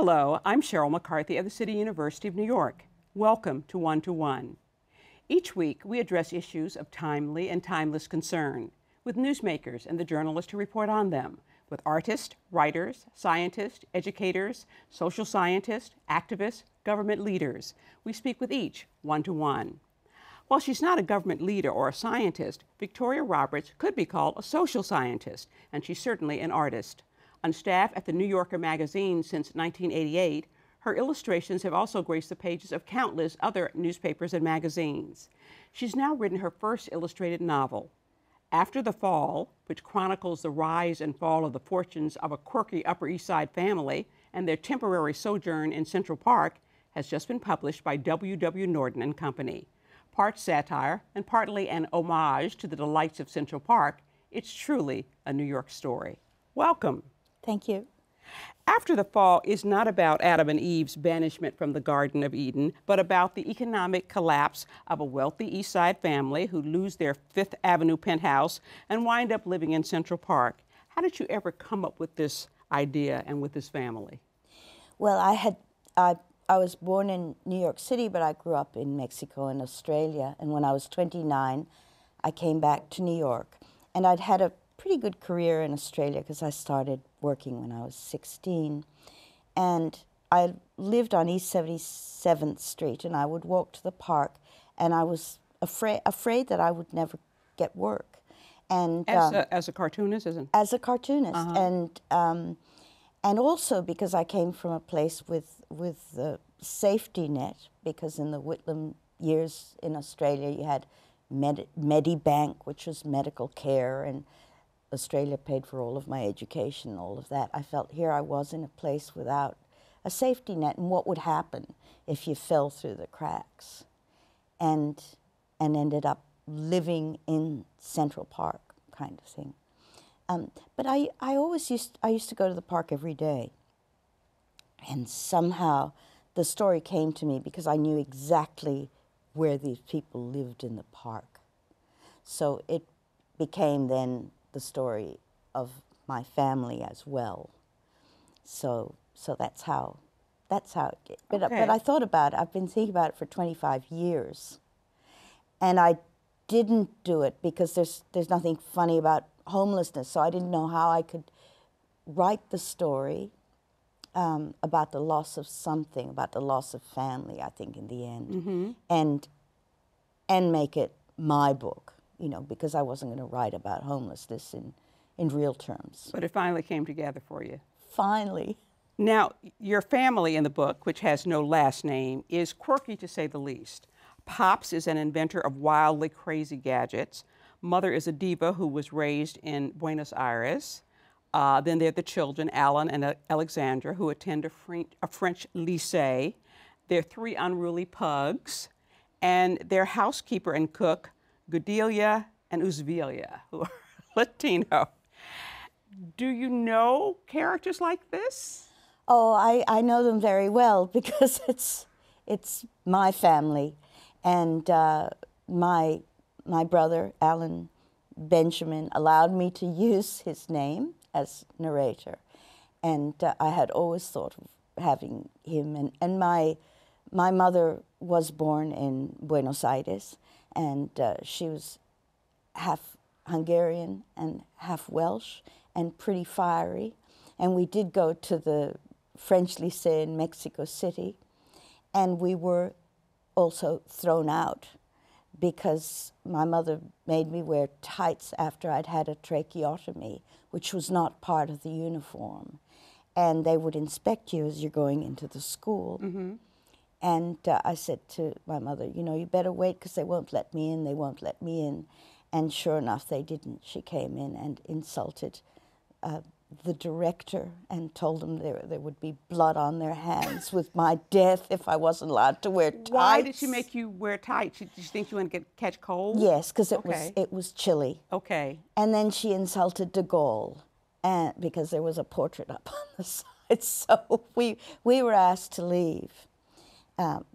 Hello, I'm Sheryl McCarthy of the City University of New York. Welcome to One to One. Each week, we address issues of timely and timeless concern with newsmakers and the journalists who report on them, with artists, writers, scientists, educators, social scientists, activists, government leaders. We speak with each one-to-one. While she's not a government leader or a scientist, Victoria Roberts could be called a social scientist, and she's certainly an artist. On staff at the New Yorker magazine since 1988, her illustrations have also graced the pages of countless other newspapers and magazines. She's now written her first illustrated novel. After the Fall, which chronicles the rise and fall of the fortunes of a quirky Upper East Side family and their temporary sojourn in Central Park, has just been published by W. Norton and Company. Part satire and partly an homage to the delights of Central Park, it's truly a New York story. Welcome. Thank you. After the Fall is not about Adam and Eve's banishment from the Garden of Eden, but about the economic collapse of a wealthy East Side family who lose their Fifth Avenue penthouse and wind up living in Central Park. How did you ever come up with this idea and with this family? Well, I was born in New York City, but I grew up in Mexico and Australia. And when I was 29, I came back to New York. And I'd had a pretty good career in Australia because I started working when I was 16. And I lived on East 77th Street, and I would walk to the park, and I was afraid that I would never get work. And as a cartoonist, isn't it? As a cartoonist, and also because I came from a place with the safety net, because in the Whitlam years in Australia you had Medibank, which was medical care, and Australia paid for all of my education, all of that. I felt here I was in a place without a safety net, and what would happen if you fell through the cracks, and ended up living in Central Park, kind of thing. But I used to go to the park every day, and somehow the story came to me because I knew exactly where these people lived in the park. So it became then the story of my family as well. So that's how it did. But I thought about it. I've been thinking about it for 25 years, and I didn't do it because there's nothing funny about homelessness. So I didn't know how I could write the story about the loss of something, about the loss of family, I think, in the end, and make it my book, you know, because I wasn't going to write about homelessness in real terms. But it finally came together for you. Finally. Now, your family in the book, which has no last name, is quirky to say the least. Pops is an inventor of wildly crazy gadgets. Mother is a diva who was raised in Buenos Aires. Then there are the children, Alan and Alexandra, who attend a French lycée. There are 3 unruly pugs, and their housekeeper and cook, Gudelia and Uzvilia, who are Latino. Do you know characters like this? Oh, I know them very well because it's my family, and my brother, Alan Benjamin, allowed me to use his name as narrator. And I had always thought of having him. And my mother was born in Buenos Aires, and she was half Hungarian and half Welsh and pretty fiery. And we did go to the French lycée in Mexico City, and we were also thrown out because my mother made me wear tights after I'd had a tracheotomy, which was not part of the uniform. And they would inspect you as you're going into the school. And I said to my mother, you know, you better wait because they won't let me in, they won't let me in. And sure enough, they didn't. She came in and insulted the director and told them there would be blood on their hands with my death if I wasn't allowed to wear tights. Why did she make you wear tights? Did you think you wouldn't catch cold? Yes, because it was chilly. Okay. And then she insulted de Gaulle, and because there was a portrait up on the side. So we were asked to leave.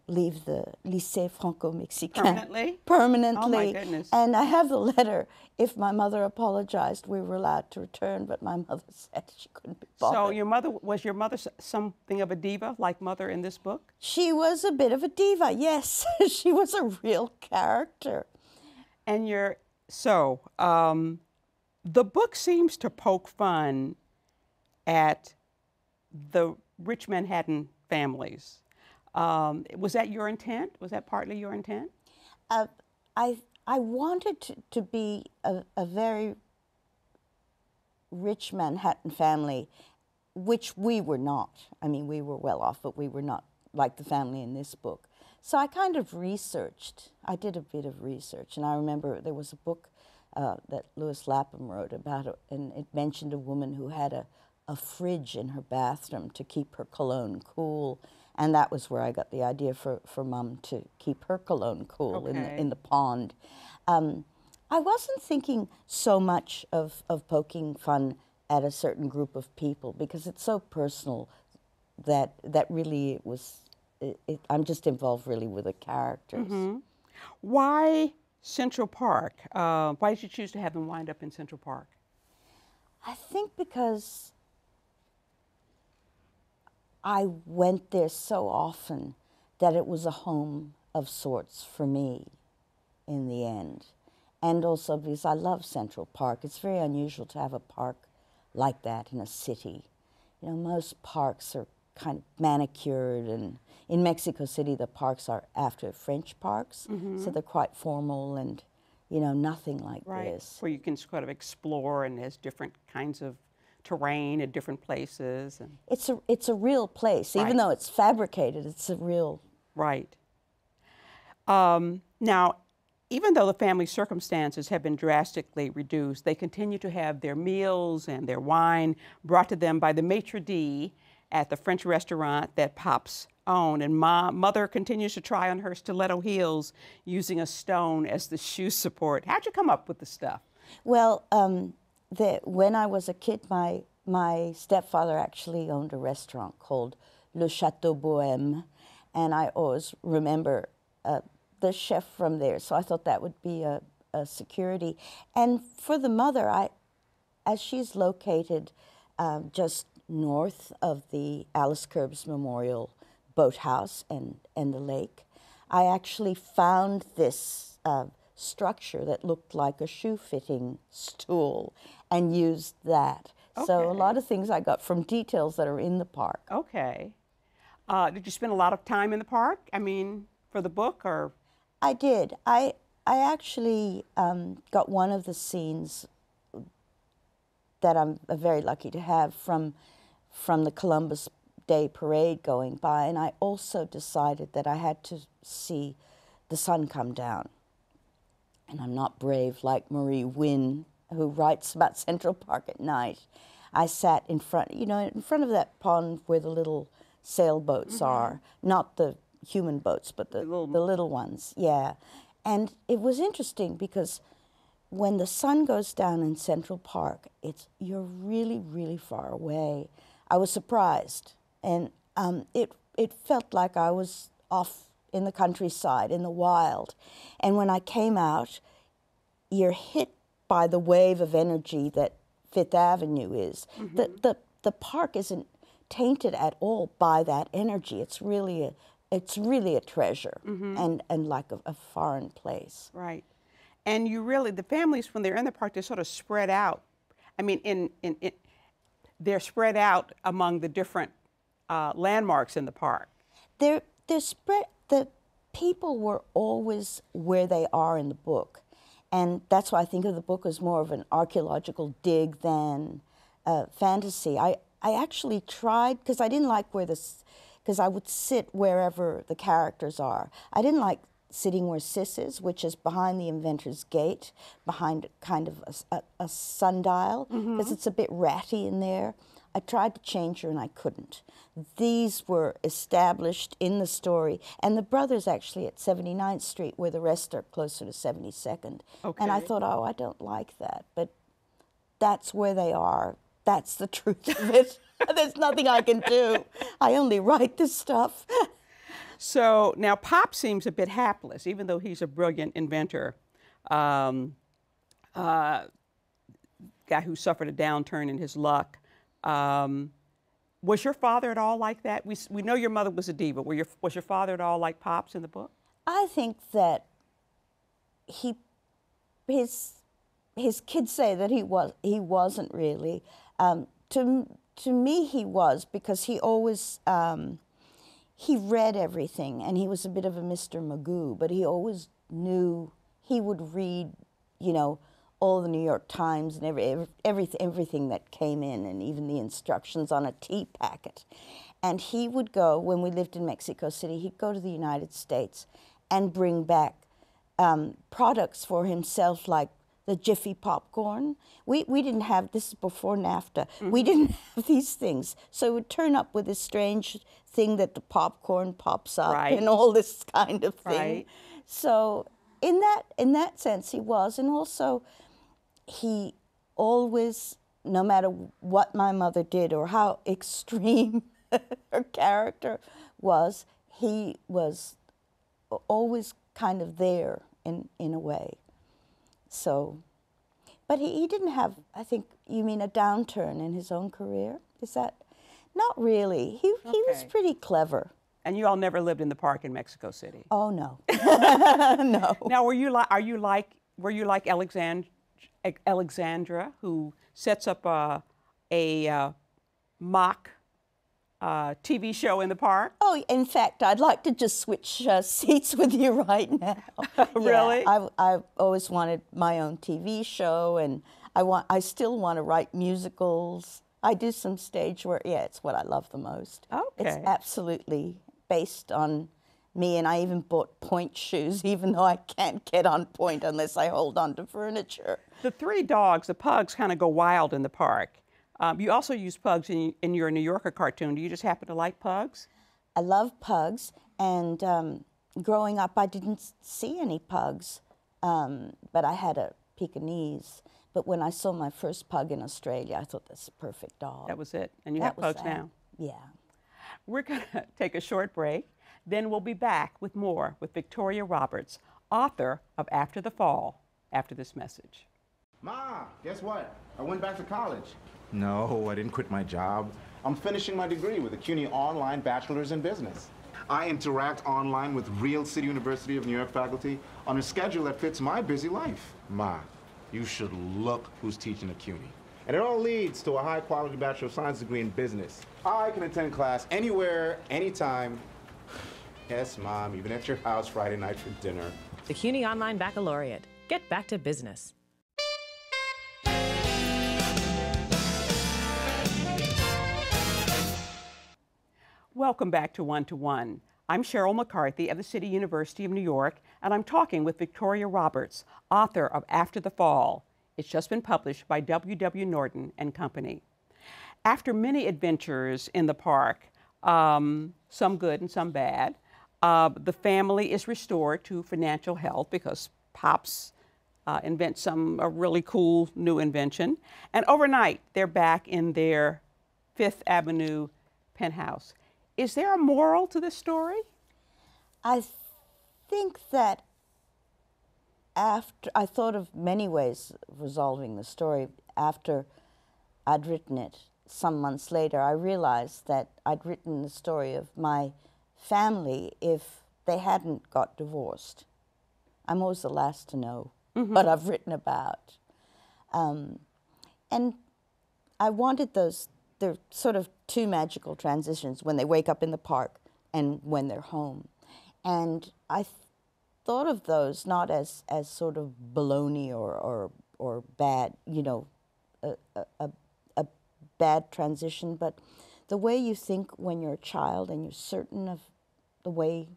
leave the lycée franco-mexicain. Permanently? Permanently. Oh, my goodness. And I have the letter. If my mother apologized, we were allowed to return, but my mother said she couldn't be bothered. So was your mother something of a diva, like Mother in this book? She was a bit of a diva, yes. She was a real character. And the book seems to poke fun at the rich Manhattan families. Was that your intent? Was that partly your intent? I wanted to be a very rich Manhattan family, which we were not. I mean, we were well off, but we were not like the family in this book. So I kind of researched. I did a bit of research, and I remember there was a book that Louis Lapham wrote about it, and it mentioned a woman who had a fridge in her bathroom to keep her cologne cool. And that was where I got the idea for Mum to keep her cologne cool in the pond. I wasn't thinking so much of poking fun at a certain group of people because it's so personal that really it was, I'm just involved really with the characters. Mm-hmm. Why Central Park? Why did you choose to have them wind up in Central Park? I think because I went there so often that it was a home of sorts for me in the end. And also because I love Central Park. It's very unusual to have a park like that in a city. You know, most parks are kind of manicured, and in Mexico City the parks are after French parks, so they're quite formal and, you know, nothing like this. Where you can sort of explore and there's different kinds of terrain at different places. And it's a real place, even though it's fabricated. It's a real. Right. Now, even though the family circumstances have been drastically reduced, they continue to have their meals and their wine brought to them by the maitre d' at the French restaurant that Pops owned. And Mother continues to try on her stiletto heels using a stone as the shoe support. How'd you come up with the stuff? Well, when I was a kid, my stepfather actually owned a restaurant called Le Chateau Bohème, and I always remember the chef from there, so I thought that would be a security. And for the mother, as she's located just north of the Alice Curbs Memorial Boathouse and the lake, I actually found this structure that looked like a shoe-fitting stool and used that. Okay. So a lot of things I got from details that are in the park. Okay. Did you spend a lot of time in the park? I mean, for the book, or? I did. I actually got one of the scenes that I'm very lucky to have from the Columbus Day parade going by, and I also decided that I had to see the sun come down. And I'm not brave like Marie Wynne, who writes about Central Park at night. I sat in front of that pond where the little sailboats are, not the human boats, but the little ones, yeah. And it was interesting because when the sun goes down in Central Park, you're really, really far away. I was surprised, and it felt like I was off in the countryside, in the wild. And when I came out, you're hit by the wave of energy that Fifth Avenue is. The park isn't tainted at all by that energy. It's really a treasure and like a foreign place. Right. And the families, when they're in the park, they're sort of spread out. I mean, they're spread out among the different landmarks in the park. They're spread. The people were always where they are in the book. And that's why I think of the book as more of an archaeological dig than fantasy. I actually tried, because I didn't like because I would sit wherever the characters are. I didn't like sitting where Sis is, which is behind the Inventor's Gate, behind kind of a sundial, because it's a bit ratty in there. I tried to change her and I couldn't. These were established in the story, and the brothers actually at 79th Street, where the rest are closer to 72nd. Okay. And I thought, oh, I don't like that, but that's where they are. That's the truth of it. There's nothing I can do. I only write this stuff. So now Pop seems a bit hapless, even though he's a brilliant inventor. Guy who suffered a downturn in his luck. Was your father at all like that? We know your mother was a diva. Was your father at all like Pops in the book? I think that his kids say that he wasn't really. To me, he was, because he always he read everything, and he was a bit of a Mr. Magoo, but he always knew. He would read, you know, all the New York Times and everything that came in, and even the instructions on a tea packet. And he would go, when we lived in Mexico City, he'd go to the United States and bring back products for himself, like the Jiffy popcorn. We didn't have, this is before NAFTA, we didn't have these things. So it would turn up with this strange thing that the popcorn pops up and all this kind of thing. So in that sense he was, and also he always, no matter what my mother did or how extreme her character was, he was always kind of there in a way. So, but he didn't have, I think, you mean a downturn in his own career? Is that? Not really. He was pretty clever. And you all never lived in the park in Mexico City? Oh, no. No. Now, were you like Alexandra, who sets up a mock TV show in the park? Oh, in fact, I'd like to just switch seats with you right now. Really? Yeah, I've always wanted my own TV show, and I still want to write musicals. I do some stage work. Yeah, it's what I love the most. Okay. It's absolutely based on me, and I even bought point shoes, even though I can't get on point unless I hold on to furniture. The three dogs, the pugs, kind of go wild in the park. You also use pugs in your New Yorker cartoon. Do you just happen to like pugs? I love pugs, and growing up I didn't see any pugs, but I had a Pekingese. But when I saw my first pug in Australia, I thought, that's a perfect dog. That was it, and you have pugs now? Yeah. We're going to take a short break, then we'll be back with more with Victoria Roberts, author of After the Fall, after this message. Ma, guess what? I went back to college. No, I didn't quit my job. I'm finishing my degree with a CUNY Online Bachelor's in Business. I interact online with real City University of New York faculty on a schedule that fits my busy life. Ma, you should look who's teaching at CUNY. And it all leads to a high-quality Bachelor of Science degree in business. I can attend class anywhere, anytime. Yes, Mom, even at your house Friday night for dinner. The CUNY Online Baccalaureate. Get back to business. Welcome back to One to One. I'm Sheryl McCarthy of the City University of New York, and I'm talking with Victoria Roberts, author of After the Fall. It's just been published by W.W. Norton and Company. After many adventures in the park, some good and some bad, the family is restored to financial health because Pops invents a really cool new invention. And overnight, they're back in their Fifth Avenue penthouse. Is there a moral to this story? I think that after, I thought of many ways of resolving the story. After I'd written it, some months later, I realized that I'd written the story of my family if they hadn't got divorced. I'm always the last to know what I've written about. And I wanted those, they're sort of two magical transitions, when they wake up in the park and when they're home. And I thought of those not as sort of baloney or bad, you know, a bad transition, but the way you think when you're a child and you're certain of the way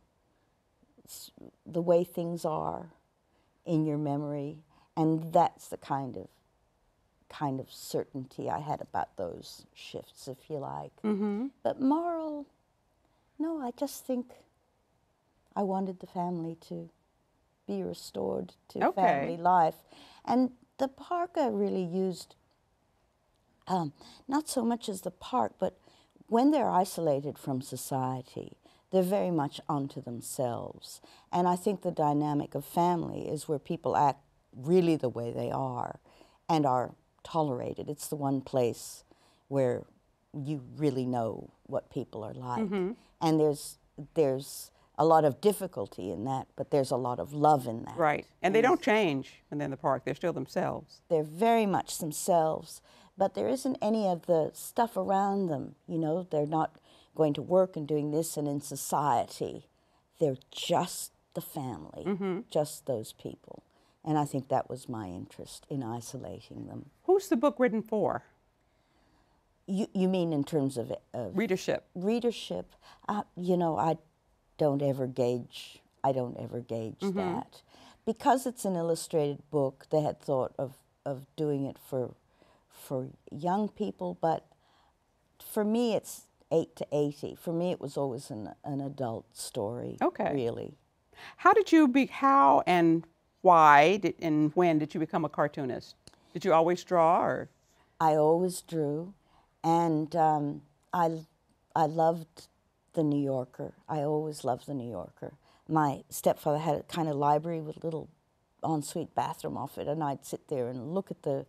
things are in your memory, and that's the kind of certainty I had about those shifts, if you like. But moral, no, I just think I wanted the family to be restored to family life. And the park I really used, not so much as the park, but when they're isolated from society, they're very much onto themselves. And I think the dynamic of family is where people act really the way they are and are tolerated. It's the one place where you really know what people are like. And there's a lot of difficulty in that, but there's a lot of love in that. Right. And they don't change when they're in the park. They're still themselves. They're very much themselves, but there isn't any of the stuff around them. You know, they're not going to work and doing this and in society. They're just the family, just those people. And I think that was my interest in isolating them. Who's the book written for? You mean in terms of readership? Readership. You know, I don't ever gauge that. Because it's an illustrated book, they had thought of doing it for young people, but for me it's 8 to 80. For me it was always an adult story, really. How and why and when did you become a cartoonist? Did you always draw, or? I always drew, and I loved the New Yorker. I always loved the New Yorker. My stepfather had a kind of library with a little ensuite bathroom off it, and I'd sit there and look at the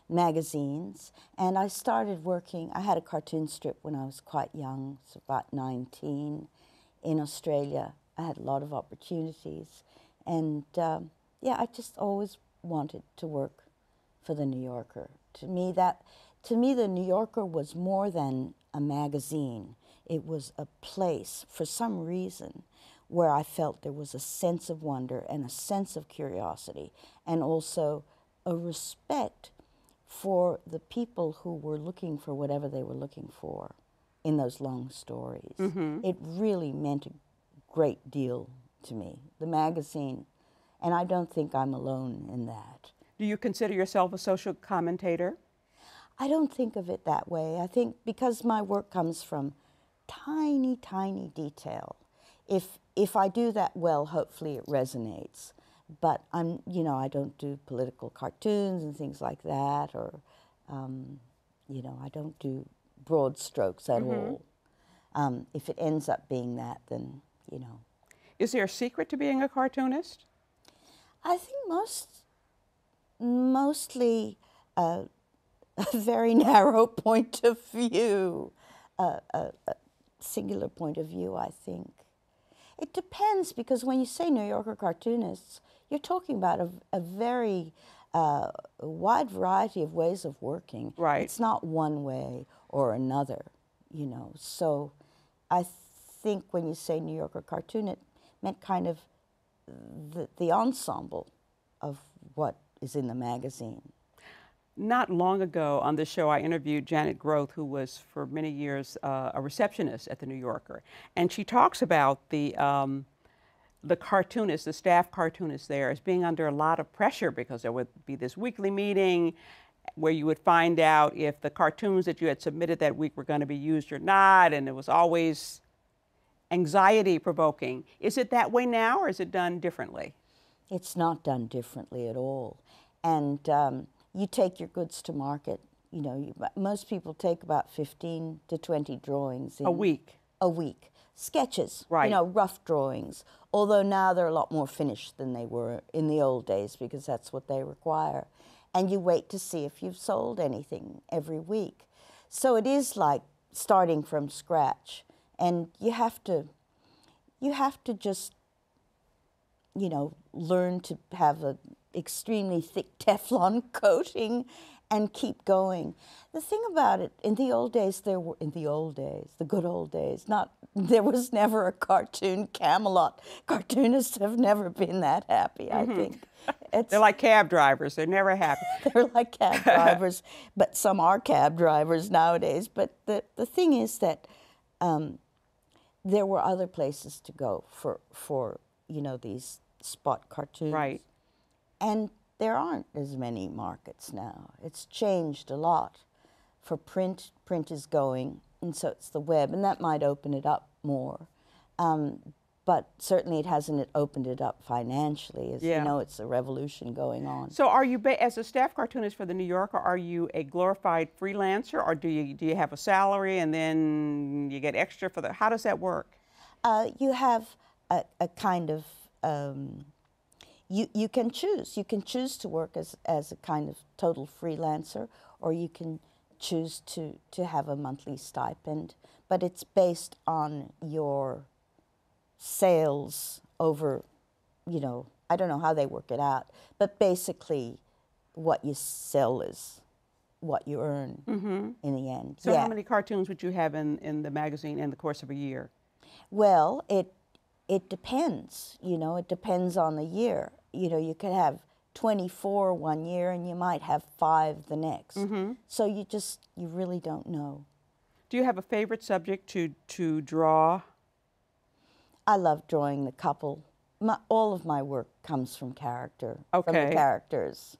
magazines. And I started working. I had a cartoon strip when I was quite young, so about 19, in Australia. I had a lot of opportunities, and yeah, I just always wanted to work for the New Yorker. To me, the New Yorker was more than a magazine. It was a place, for some reason, where I felt there was a sense of wonder and a sense of curiosity, and also a respect for the people who were looking for whatever they were looking for in those long stories. It really meant a great deal to me, the magazine, and I don't think I'm alone in that. Do you consider yourself a social commentator? I don't think of it that way. I think because my work comes from tiny, tiny detail. If I do that well, hopefully it resonates. But you know, I don't do political cartoons and things like that, or you know, I don't do broad strokes at all. If it ends up being that, then you know. Is there a secret to being a cartoonist? I think mostly a very narrow point of view, a singular point of view, I think. It depends, because when you say New Yorker cartoonists, you're talking about a very wide variety of ways of working. Right. It's not one way or another, you know. So I think when you say New Yorker cartoon, it meant kind of the ensemble of what is in the magazine. Not long ago on this show, I interviewed Janet Groth, who was for many years a receptionist at the New Yorker, and she talks about the cartoonists, the staff cartoonists there, as being under a lot of pressure, because there would be this weekly meeting where you would find out if the cartoons that you had submitted that week were going to be used or not, and it was always anxiety-provoking. Is it that way now, or is it done differently? It's not done differently at all, and you take your goods to market. You know, most people take about 15 to 20 drawings a week. A week. Sketches, right. You know, rough drawings. Although now they're a lot more finished than they were in the old days, because that's what they require. And you wait to see if you've sold anything every week. So it is like starting from scratch, and you have to just, you know, learn to have an extremely thick Teflon coating and keep going. The thing about it, in the old days, the good old days, there was never a cartoon Camelot. Cartoonists have never been that happy, I think. They're like cab drivers, they're never happy. They're like cab drivers, but some are cab drivers nowadays. But the thing is that there were other places to go for you know, these spot cartoons. Right. And there aren't as many markets now. It's changed a lot. For print, print is going, and so it's the web, and that might open it up more. But certainly it hasn't opened it up financially. As you know, it's a revolution going on. So are you, as a staff cartoonist for the New Yorker, are you a glorified freelancer, or do you have a salary and then you get extra for the, how does that work? You have a kind of, you can choose. You can choose to work as a kind of total freelancer, or you can choose to have a monthly stipend, but it's based on your sales over, you know, I don't know how they work it out, but basically what you sell is what you earn in the end. So how many cartoons would you have in the magazine in the course of a year? Well, it depends, you know, it depends on the year. You know, you could have 24 one year and you might have 5 the next. So you really don't know. Do you have a favorite subject to draw? I love drawing the couple. All of my work comes from character, from the Okay. characters.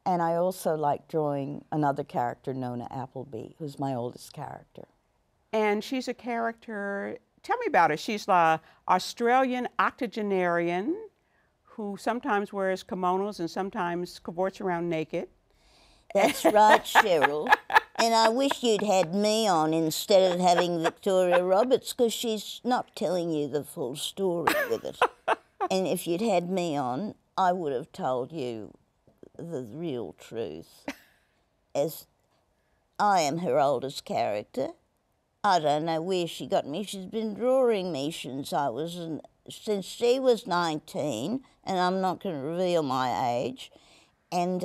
And I also like drawing another character, Nona Appleby, who's my oldest character. And she's a character, tell me about her. She's an Australian octogenarian who sometimes wears kimonos and sometimes cavorts around naked. That's right, Cheryl. And I wish you'd had me on instead of having Victoria Roberts, because she's not telling you the full story with it. And if you'd had me on, I would have told you the real truth. As I am her oldest character. I don't know where she got me. She's been drawing me since she was 19, and I'm not going to reveal my age. And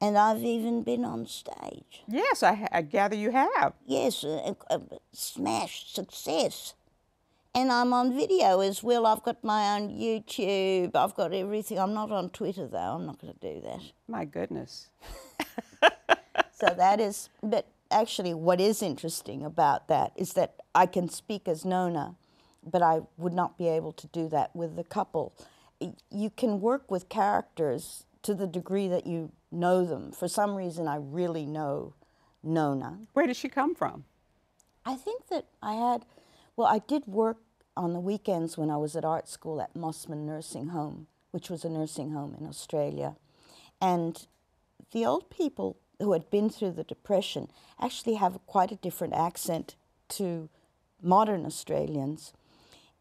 I've even been on stage. Yes, I gather you have. Yes, a smash success. And I'm on video as well. I've got my own YouTube. I've got everything. I'm not on Twitter, though. I'm not going to do that. My goodness. So that is, but actually what is interesting about that is that I can speak as Nona, but I would not be able to do that with the couple. You can work with characters to the degree that you know them. For some reason, I really know Nona. Where did she come from? I think that I did work on the weekends when I was at art school at Mossman Nursing Home, which was a nursing home in Australia. And the old people who had been through the Depression actually have quite a different accent to modern Australians.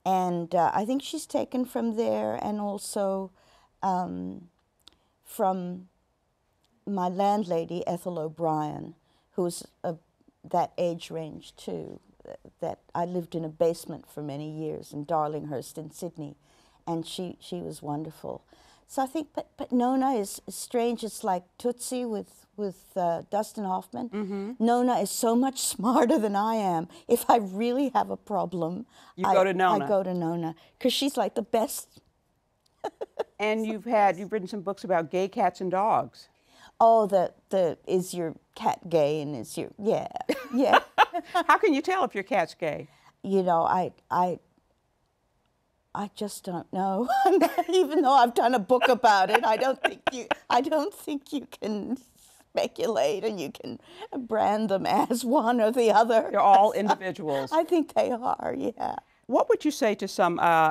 And I think she's taken from there, and also from my landlady, Ethel O'Brien, who's that age range too. That I lived in a basement for many years in Darlinghurst in Sydney, and she was wonderful. So I think, but Nona is strange. It's like Tootsie with Dustin Hoffman. Nona is so much smarter than I am. If I really have a problem, go to Nona. I go to Nona, because she's like the best. And you've written some books about gay cats and dogs. Oh, the is your cat gay, and is your, yeah. How can you tell if your cat's gay? You know, I just don't know. Even though I've done a book about it, I don't think you can speculate and you can brand them as one or the other. They're all individuals. I think they are, yeah. What would you say to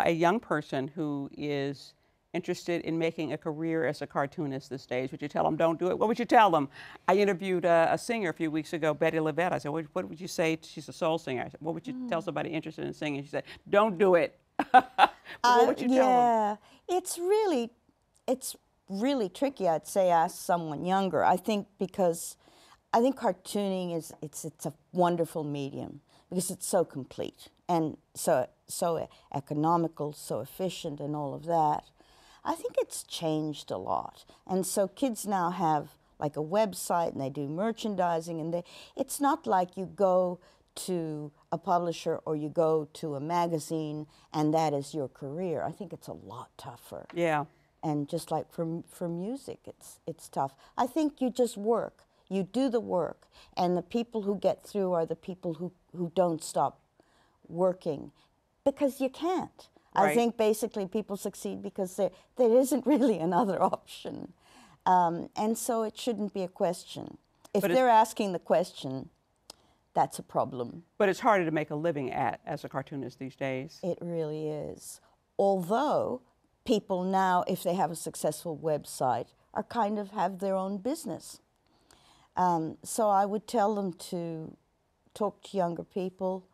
a young person who is interested in making a career as a cartoonist these days? Would you tell them, don't do it? What would you tell them? I interviewed a singer a few weeks ago, Betty Levette. I said, what would you say? She's a soul singer. I said, what would you tell somebody interested in singing? She said, don't do it. What would you tell them? Yeah, it's really tricky, I'd say, ask someone younger. I think because I think cartooning it's a wonderful medium because it's so complete and so economical, so efficient, and all of that. I think it's changed a lot, and so kids now have like a website and they do merchandising, and it's not like you go to a publisher or you go to a magazine and that is your career. I think it's a lot tougher. Yeah. And just like for music, it's tough. I think you just work. You do the work, and the people who get through are the people who don't stop working, because you can't. Right. I think basically people succeed because there isn't really another option. And so it shouldn't be a question. If they're asking the question, that's a problem. But it's harder to make a living as a cartoonist these days. It really is. Although people now, if they have a successful website, are kind of have their own business. So I would tell them to talk to younger people,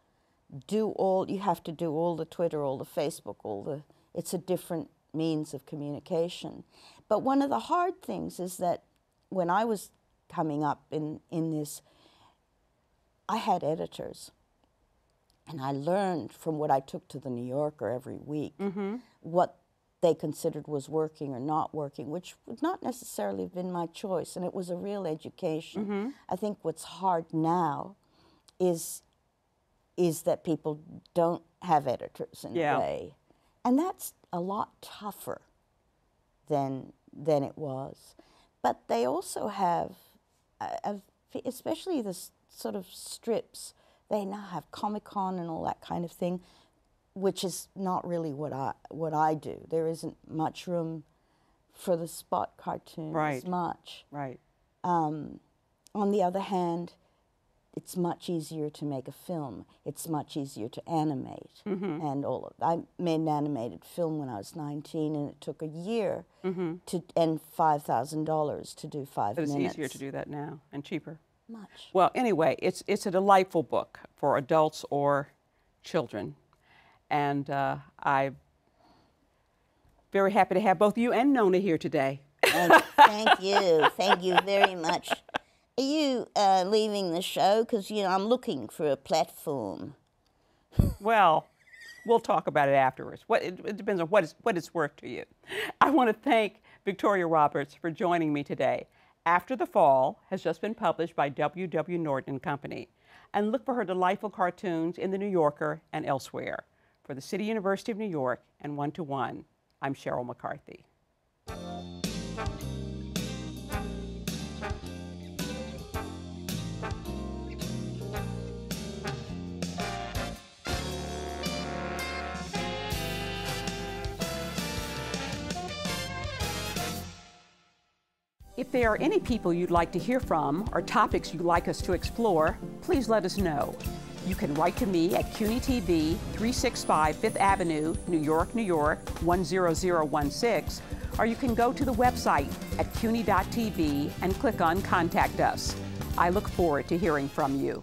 you have to do all the Twitter, all the Facebook, it's a different means of communication. But one of the hard things is that when I was coming up in this, I had editors. And I learned from what I took to the New Yorker every week what they considered was working or not working, which would not necessarily have been my choice. And it was a real education. I think what's hard now is that people don't have editors in a way. And that's a lot tougher than it was. But they also have, especially the sort of strips, they now have Comic-Con and all that kind of thing, which is not really what I do. There isn't much room for the spot cartoons as much. Right. On the other hand, it's much easier to make a film. It's much easier to animate and all of. I made an animated film when I was 19, and it took a year and $5,000 to do 5 minutes. But it's easier to do that now and cheaper. Much. Well, anyway, it's a delightful book for adults or children, and I'm very happy to have both you and Nona here today. Thank you very much. Are you leaving the show? Because, you know, I'm looking for a platform. Well, we'll talk about it afterwards. It depends on what it's worth to you. I want to thank Victoria Roberts for joining me today. After the Fall has just been published by W.W. Norton and Company. And look for her delightful cartoons in The New Yorker and elsewhere. For the City University of New York and 1-to-1, I'm Sheryl McCarthy. If there are any people you'd like to hear from or topics you'd like us to explore, please let us know. You can write to me at CUNY TV, 365 Fifth Avenue, New York, New York, 10016, or you can go to the website at cuny.tv and click on Contact Us. I look forward to hearing from you.